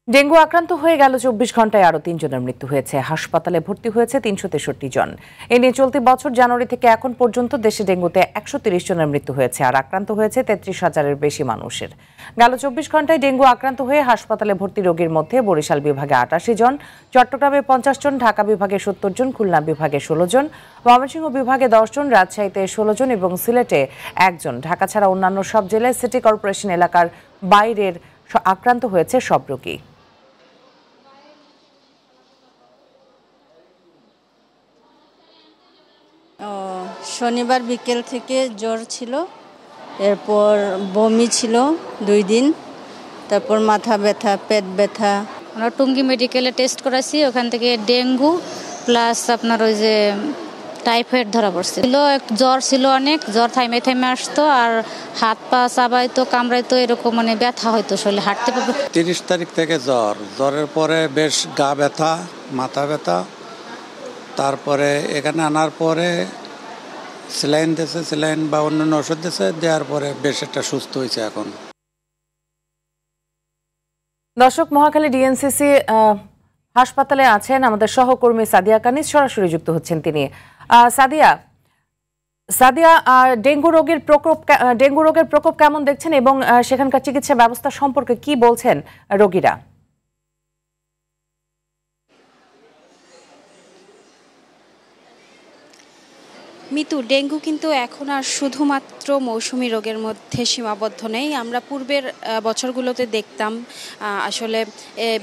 Dengue আক্রান্ত হয়ে গেল ২৪ ঘন্টায় আরও ৩ জনের মৃত্যু হয়েছে। হাসপাতালে ভর্তি হয়েছে ৩৬৩ জন। এ নিয়ে চলতি বছর জানুয়ারি থেকে এখন পর্যন্ত দেশে ডেঙ্গুতে ১৩০ জনের মৃত্যু হয়েছে, আর আক্রান্ত হয়েছে ৩৩,০০০-এর বেশি মানুষের। গেল ২৪ ঘন্টায় ডেঙ্গু আক্রান্ত হয়ে হাসপাতালে ভর্তি রোগীর মধ্যে বরিশাল বিভাগে ৮৮ জন, চট্টগ্রামে ৫০ জন, ঢাকা বিভাগে ৭০ জন, খুলনা বিভাগে ১৬ জন, ময়মনসিংহ বিভাগে ১০ জন, রাজশাহীতে ১৬ জন এবং সিলেটে ১ জন। ঢাকা ছাড়া অন্যান্য সব জেলায় সিটি কর্পোরেশন এলাকার বাইরের আক্রান্ত হয়েছে সব রোগী। শনিবার বিকেল থেকে জ্বর ছিল, এরপর বমি ছিল ২ দিন, তারপর মাথা ব্যথা, পেট ব্যথা। আমরা টঙ্গী মেডিকেলে টেস্ট করাইছি, ওখান থেকে ডেঙ্গু প্লাস আপনার ওই যে টাইফয়েড ধরা পড়ছিল। জ্বর ছিল অনেক, জ্বর থাইমে থাইমে আসতো, আর হাত পা চাবাইতো, কামড়াইতো, এরকম মানে ব্যথা হইতো, শরীরে হাঁটতে পারতো। ৩০ তারিখ থেকে জ্বরের পরে বেশ গা ব্যথা, মাথা ব্যথা, তারপরে এখানে আনার পরে স্যালাইন দিয়েছে, স্যালাইন বা অন্যান্য ওষুধ দিয়েছে, দেওয়ার পরে বেশ একটা সুস্থ হয়েছে এখন। দর্শক, মহাখালী ডিএনসিসি হাসপাতালে আছেন আমাদের সহকর্মী সাদিয়া কানিজ, সরাসরি যুক্ত হচ্ছেন তিনি। সাদিয়া, ডেঙ্গু রোগের প্রকোপ কেমন দেখছেন এবং সেখানকার চিকিৎসা ব্যবস্থা সম্পর্কে কি বলছেন রোগীরা? মিতু, ডেঙ্গু কিন্তু এখন আর শুধুমাত্র মৌসুমি রোগের মধ্যে সীমাবদ্ধ নেই। আমরা পূর্বের বছরগুলোতে দেখতাম আসলে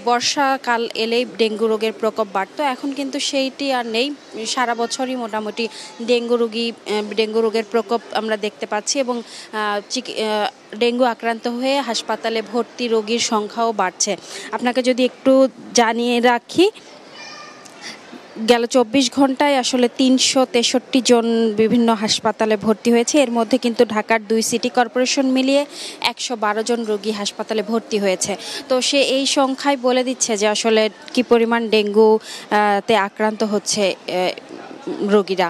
বর্ষাকাল এলেই ডেঙ্গু রোগের প্রকোপ বাড়তো, এখন কিন্তু সেইটি আর নেই। সারা বছরই মোটামুটি ডেঙ্গু রোগের প্রকোপ আমরা দেখতে পাচ্ছি এবং ডেঙ্গু আক্রান্ত হয়ে হাসপাতালে ভর্তি রোগীর সংখ্যাও বাড়ছে। আপনাকে যদি একটু জানিয়ে রাখি, গেল ২৪ ঘন্টায় আসলে ৩৬৩ জন বিভিন্ন হাসপাতালে ভর্তি হয়েছে। এর মধ্যে কিন্তু ঢাকার ২ সিটি কর্পোরেশন মিলিয়ে ১১২ জন রোগী হাসপাতালে ভর্তি হয়েছে। তো সে এই সংখ্যায় বলে দিচ্ছে যে আসলে কি পরিমাণ ডেঙ্গুতে আক্রান্ত হচ্ছে রোগীরা।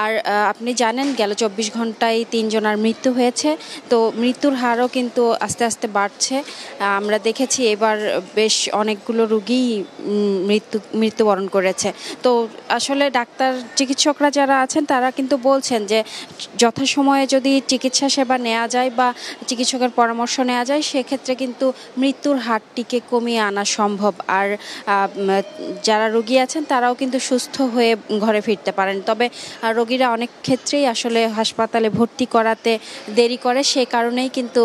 আর আপনি জানেন গেল ২৪ ঘন্টায় ৩ জনের মৃত্যু হয়েছে, তো মৃত্যুর হারও কিন্তু আস্তে আস্তে বাড়ছে। আমরা দেখেছি এবার বেশ অনেকগুলো রোগী মৃত্যুবরণ করেছে। তো আসলে চিকিৎসকরা যারা আছেন তারা কিন্তু বলছেন যে যথাসময়ে যদি চিকিৎসা সেবা নেওয়া যায় বা চিকিৎসকের পরামর্শ নেওয়া যায়, সেক্ষেত্রে কিন্তু মৃত্যুর হারটিকে কমিয়ে আনা সম্ভব। আর যারা রোগী আছেন তারাও কিন্তু সুস্থ হয়ে ঘরে ফিরতে পারেন। তবে রোগীরা অনেক ক্ষেত্রেই আসলে হাসপাতালে ভর্তি করাতে দেরি করে, সেই কারণেই কিন্তু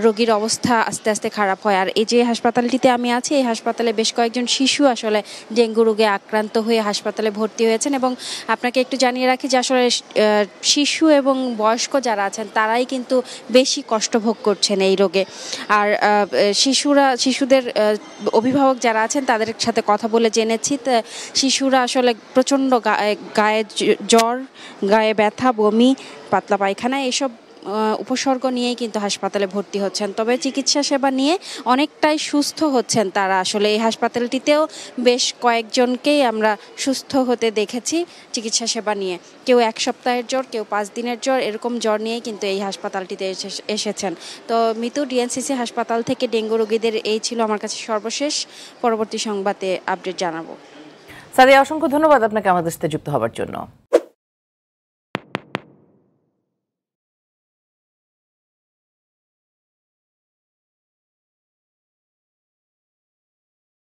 রোগীর অবস্থা আস্তে আস্তে খারাপ হয়। আর এই যে হাসপাতালটিতে আমি আছি, এই হাসপাতালে বেশ কয়েকজন শিশু আসলে ডেঙ্গু রোগে আক্রান্ত হয়ে হাসপাতালে ভর্তি হয়েছেন। এবং আপনাকে একটু জানিয়ে রাখি যে আসলে শিশু এবং বয়স্ক যারা আছেন তারাই কিন্তু বেশি কষ্ট ভোগ করছেন এই রোগে। আর শিশুদের অভিভাবক যারা আছেন তাদের সাথে কথা বলে জেনেছি, শিশুরা আসলে প্রচণ্ড গায়ে জ্বর, গায়ে ব্যথা, বমি, পাতলা পায়খানা এসব উপসর্গ নিয়েই কিন্তু হাসপাতালে ভর্তি হচ্ছেন। তবে চিকিৎসা সেবা নিয়ে অনেকটাই সুস্থ হচ্ছেন তারা। আসলে এই হাসপাতালটিতেও বেশ কয়েকজনকেই আমরা সুস্থ হতে দেখেছি চিকিৎসা সেবা নিয়ে। কেউ ১ সপ্তাহের জ্বর, কেউ ৫ দিনের জ্বর, এরকম জ্বর নিয়েই কিন্তু এই হাসপাতালটিতে এসেছেন। তো মিতু, ডিএনসিসি হাসপাতাল থেকে ডেঙ্গু রোগীদের এই ছিল আমার কাছে সর্বশেষ। পরবর্তী সংবাদে আপডেট জানাবো। সাদিয়া, অসংখ্য ধন্যবাদ আপনাকে আমাদের সাথে যুক্ত হওয়ার জন্য।